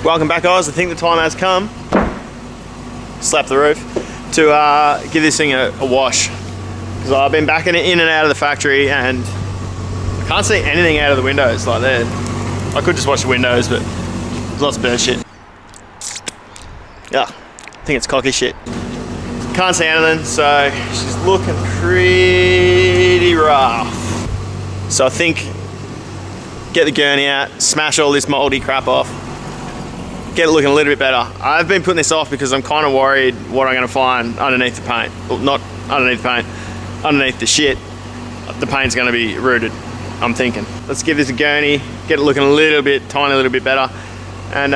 Welcome back, guys. I think the time has come, slap the roof, to give this thing a wash. Because I've been backing it in and out of the factory and I can't see anything out of the windows like that. I could just wash the windows, but there's lots of bird shit. Yeah, I think it's cocky shit. Can't see anything, so she's looking pretty rough. So I think get the gurney out, smash all this moldy crap off, get it looking a little bit better. I've been putting this off because I'm kind of worried what I'm going to find underneath the paint. Well, not underneath the paint, underneath the shit. The paint's going to be rooted, I'm thinking. Let's give this a gurney, get it looking a little bit, tiny little bit better, and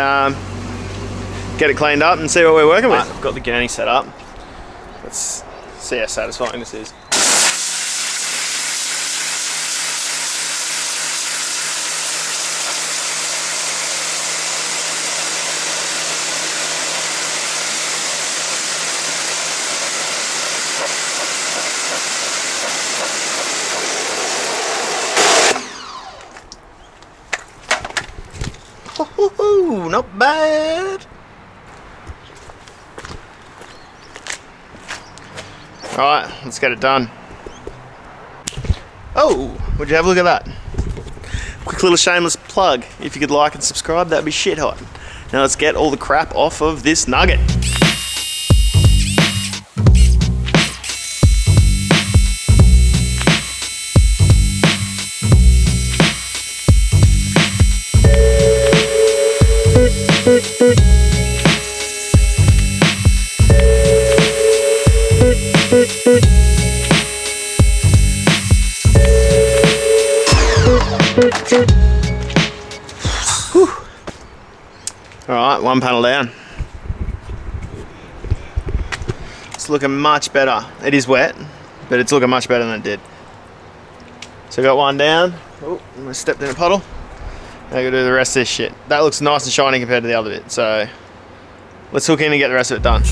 get it cleaned up and see what we're working with. I've got the gurney set up. Let's see how satisfying this is. Ooh, not bad. Alright, let's get it done. Oh, would you have a look at that? Quick little shameless plug. If you could like and subscribe, that'd be shit hot. Now let's get all the crap off of this nugget. Alright, one panel down. It's looking much better. It is wet, but it's looking much better than it did. So I got one down. Oh, I stepped in a puddle. Now I gotta do the rest of this shit. That looks nice and shiny compared to the other bit, so let's hook in and get the rest of it done.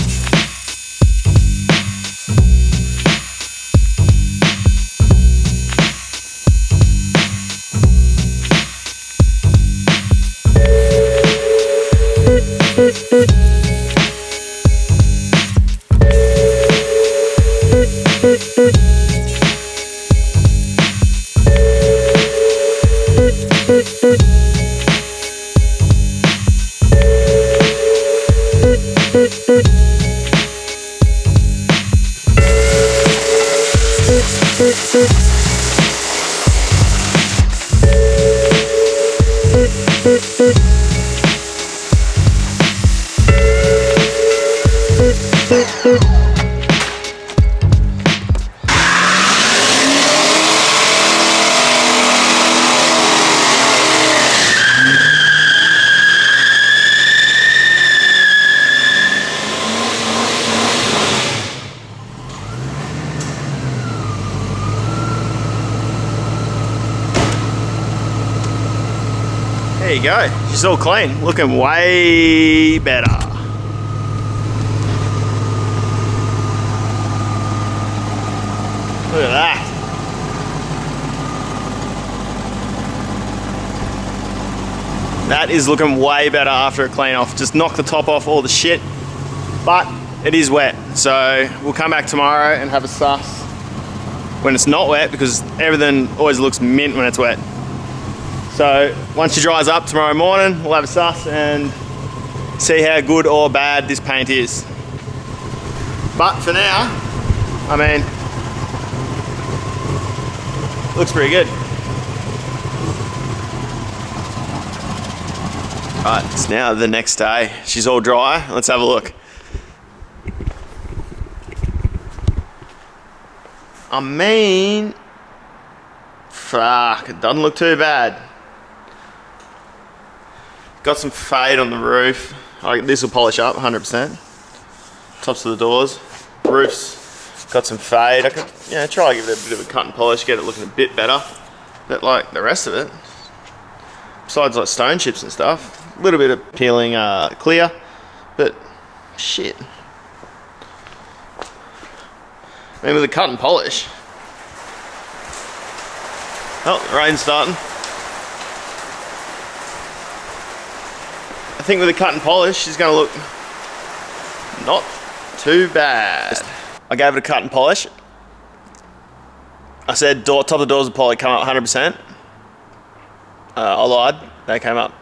There you go, she's all clean, looking way better. Look at that. That is looking way better after a clean off. Just knock the top off all the shit, but it is wet. So we'll come back tomorrow and have a suss when it's not wet, because everything always looks mint when it's wet. So once she dries up tomorrow morning, we'll have a suss and see how good or bad this paint is. But for now, I mean, looks pretty good. Alright, it's now the next day. She's all dry. Let's have a look. I mean, fuck, it doesn't look too bad. Got some fade on the roof. This will polish up 100%. Tops of the doors. Roof's got some fade. I could, try to give it a bit of a cut and polish, get it looking a bit better. But like the rest of it, besides like stone chips and stuff, a little bit of peeling clear, but shit. I mean, with a cut and polish. Oh, the rain's starting. I think with a cut and polish, she's gonna look not too bad. I gave it a cut and polish. I said top of the doors will probably come up 100%. I lied, they came up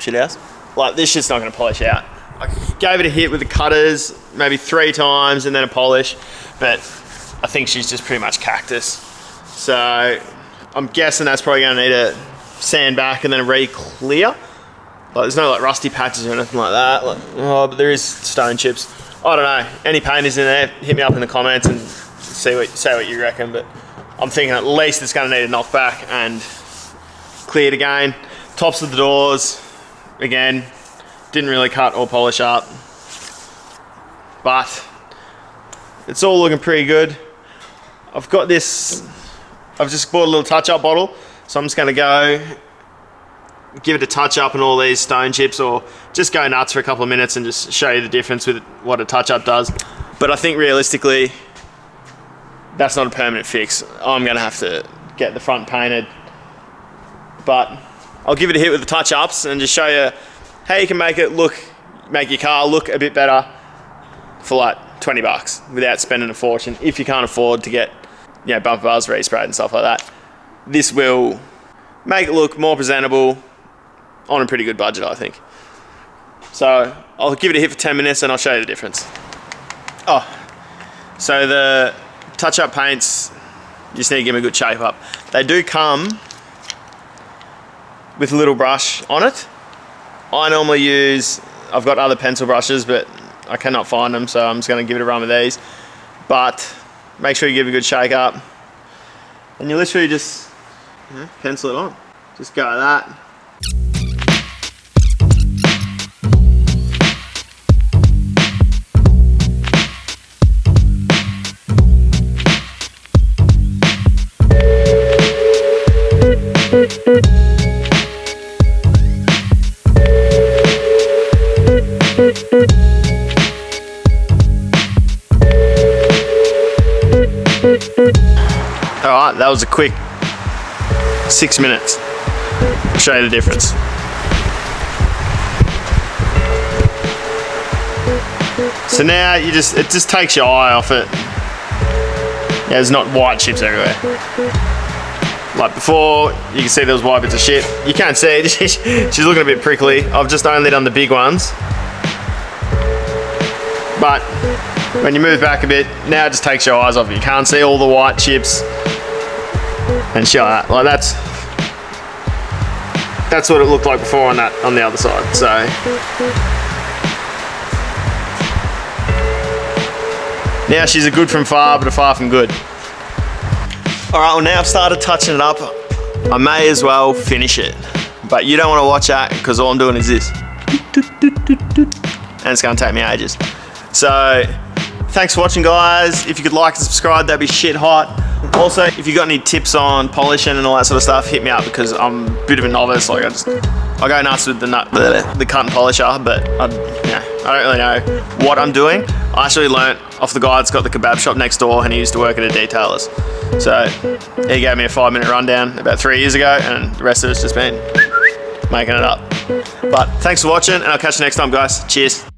shit house. Like, this shit's not gonna polish out. I gave it a hit with the cutters, maybe 3 times and then a polish, but I think she's just pretty much cactus. So I'm guessing that's probably gonna need a sand back and then a re-clear. Like, there's no like rusty patches or anything like that. Like, oh, but there is stone chips. I don't know. Any painters in there, hit me up in the comments and say what you reckon. But I'm thinking at least it's going to need a knockback and cleared again. Tops of the doors, again, didn't really cut or polish up, but it's all looking pretty good. I've got this. I've just bought a little touch-up bottle, so I'm just going to go give it a touch-up and all these stone chips, or just go nuts for a couple of minutes and just show you the difference with what a touch-up does. But I think realistically, that's not a permanent fix. I'm going to have to get the front painted, but I'll give it a hit with the touch-ups and just show you how you can make your car look a bit better for like 20 bucks without spending a fortune. If you can't afford to get, you know, bumper bars resprayed and stuff like that, this will make it look more presentable on a pretty good budget, I think. So I'll give it a hit for 10 minutes and I'll show you the difference. Oh, so the touch-up paints, you just need to give them a good shape up. They do come with a little brush on it. I normally use, I've got other pencil brushes, but I cannot find them, so I'm just going to give it a run with these. But make sure you give it a good shake up, and you literally just, you know, pencil it on. Just go like that. Alright, that was a quick 6 minutes. I'll show you the difference. So now it just takes your eye off it. Yeah, there's not white chips everywhere. Like before, you can see there was white bits of shit. You can't see it, she's looking a bit prickly. I've just only done the big ones. But when you move back a bit, now it just takes your eyes off it. You can't see all the white chips and shit like that. Like that's what it looked like before on the other side. So now she's a good from far, but a far from good. All right, well now I've started touching it up. I may as well finish it, but you don't want to watch that because all I'm doing is this. And it's gonna take me ages. So thanks for watching, guys. If you could like and subscribe, that'd be shit hot. Also, if you got any tips on polishing and all that sort of stuff, hit me up because I'm a bit of a novice. Like I go nuts with the cut and polisher, but I don't really know what I'm doing. I actually learnt off the guy that's got the kebab shop next door, and he used to work at a detailer's. So he gave me a 5-minute rundown about 3 years ago, and the rest of it's just been making it up. But thanks for watching, and I'll catch you next time, guys. Cheers.